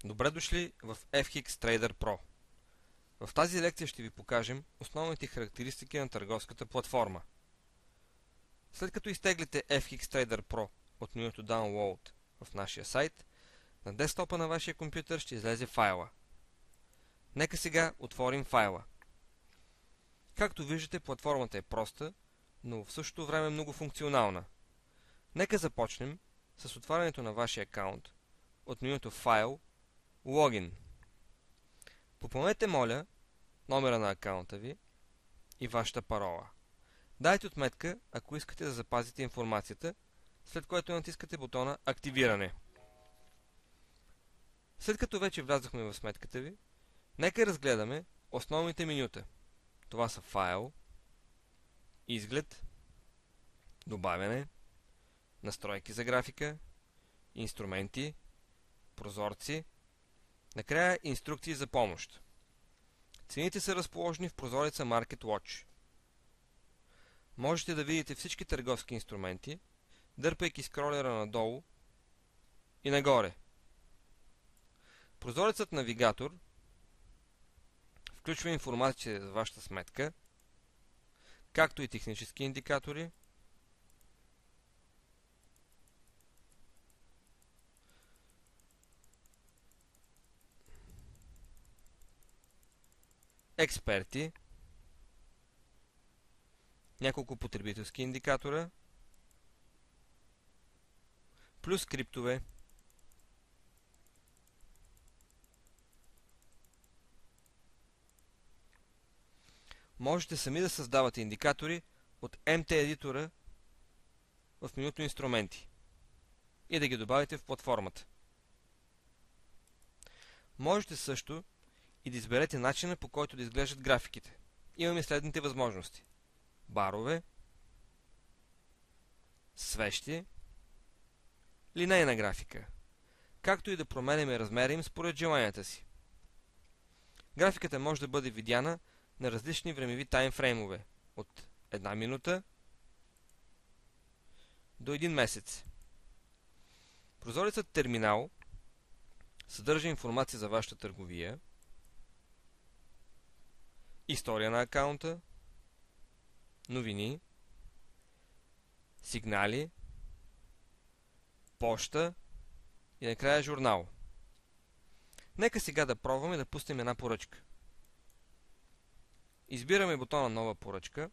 Добре дошли в FX Trader Pro. В тази лекция ще ви покажем основните характеристики на търговската платформа. След като изтеглите FX Trader Pro от менюто Download в нашия сайт, на десктопа на вашия компютър ще излезе файла. Нека сега отворим файла. Както виждате, платформата е проста, но в същото време много функционална. Нека започнем с отварянето на вашия акаунт от менюто Файл, Логин. Попълнете, моля, номера на акаунта ви и вашата парола. Дайте отметка, ако искате да запазите информацията, след което натискате бутона Активиране. След като вече влязохме в сметката ви, нека разгледаме основните менюта. Това са Файл, Изглед, Добавяне, Настройки за графика, Инструменти, Прозорци, накрая Инструкции за помощ. Цените са разположени в прозореца Market Watch. Можете да видите всички търговски инструменти, дърпайки скролера надолу и нагоре. Прозорецът Навигатор включва информация за вашата сметка, както и технически индикатори, експерти, няколко потребителски индикатора, плюс криптове. Можете сами да създавате индикатори от MT едитора в менюто Инструменти и да ги добавите в платформата. Можете също и да изберете начина, по който да изглеждат графиките. Имаме следните възможности: барове, свещи, линейна графика, както и да променяме размера им според желанията си. Графиката може да бъде видяна на различни времеви таймфреймове от 1 минута до 1 месец. Прозорецът Терминал съдържа информация за вашата търговия, история на акаунта, новини, сигнали, поща и накрая журнал. Нека сега да пробваме да пуснем една поръчка. Избираме бутона Нова поръчка,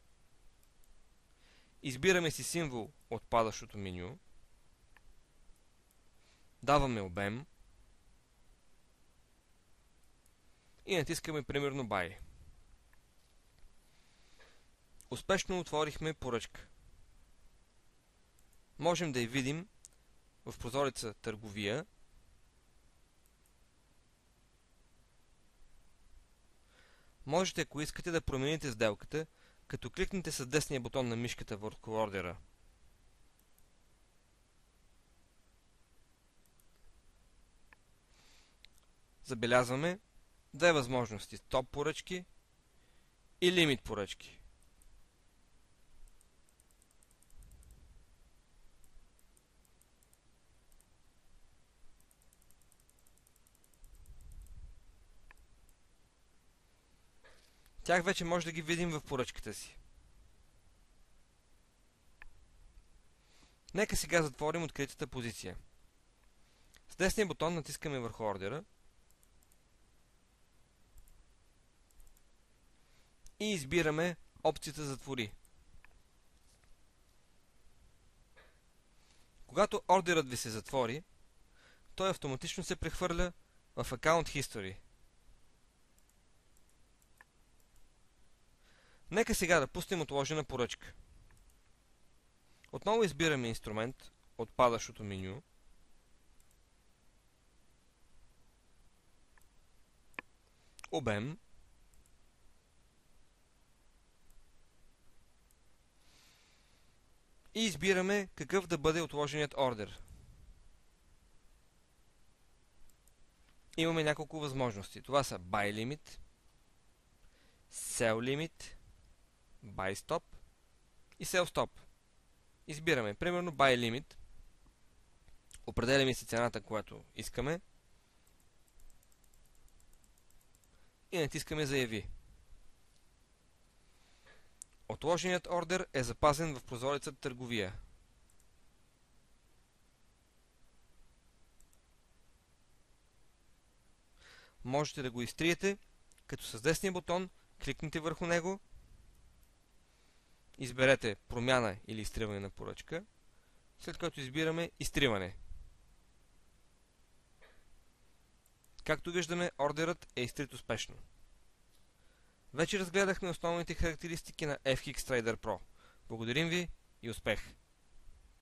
избираме си символ от падащото меню, даваме обем и натискаме примерно Buy. Успешно отворихме поръчка. Можем да я видим в прозореца Търговия. Можете, ако искате, да промените сделката, като кликнете с десния бутон на мишката върху ордера. Забелязваме две възможности: стоп поръчки и лимит поръчки. Тях вече може да ги видим в поръчката си. Нека сега затворим откритата позиция. С десния бутон натискаме върху ордера и избираме опцията Затвори. Когато ордерът ви се затвори, той автоматично се прехвърля в Account History. Нека сега да пуснем отложена поръчка. Отново избираме инструмент от падащото меню. Обем. И избираме какъв да бъде отложеният ордер. Имаме няколко възможности. Това са Buy Limit, Sell Limit, Buy Stop и Sell Stop. Избираме примерно Buy Limit, определяме си цената, която искаме и натискаме Заяви. Отложеният ордер е запазен в прозорецът Търговия. Можете да го изтриете, като с десния бутон кликнете върху него, изберете Промяна или изтриване на поръчка, след което избираме Изтриване. Както виждаме, ордерът е изтрит успешно. Вече разгледахме основните характеристики на FX Trader Pro. Благодарим ви и успех!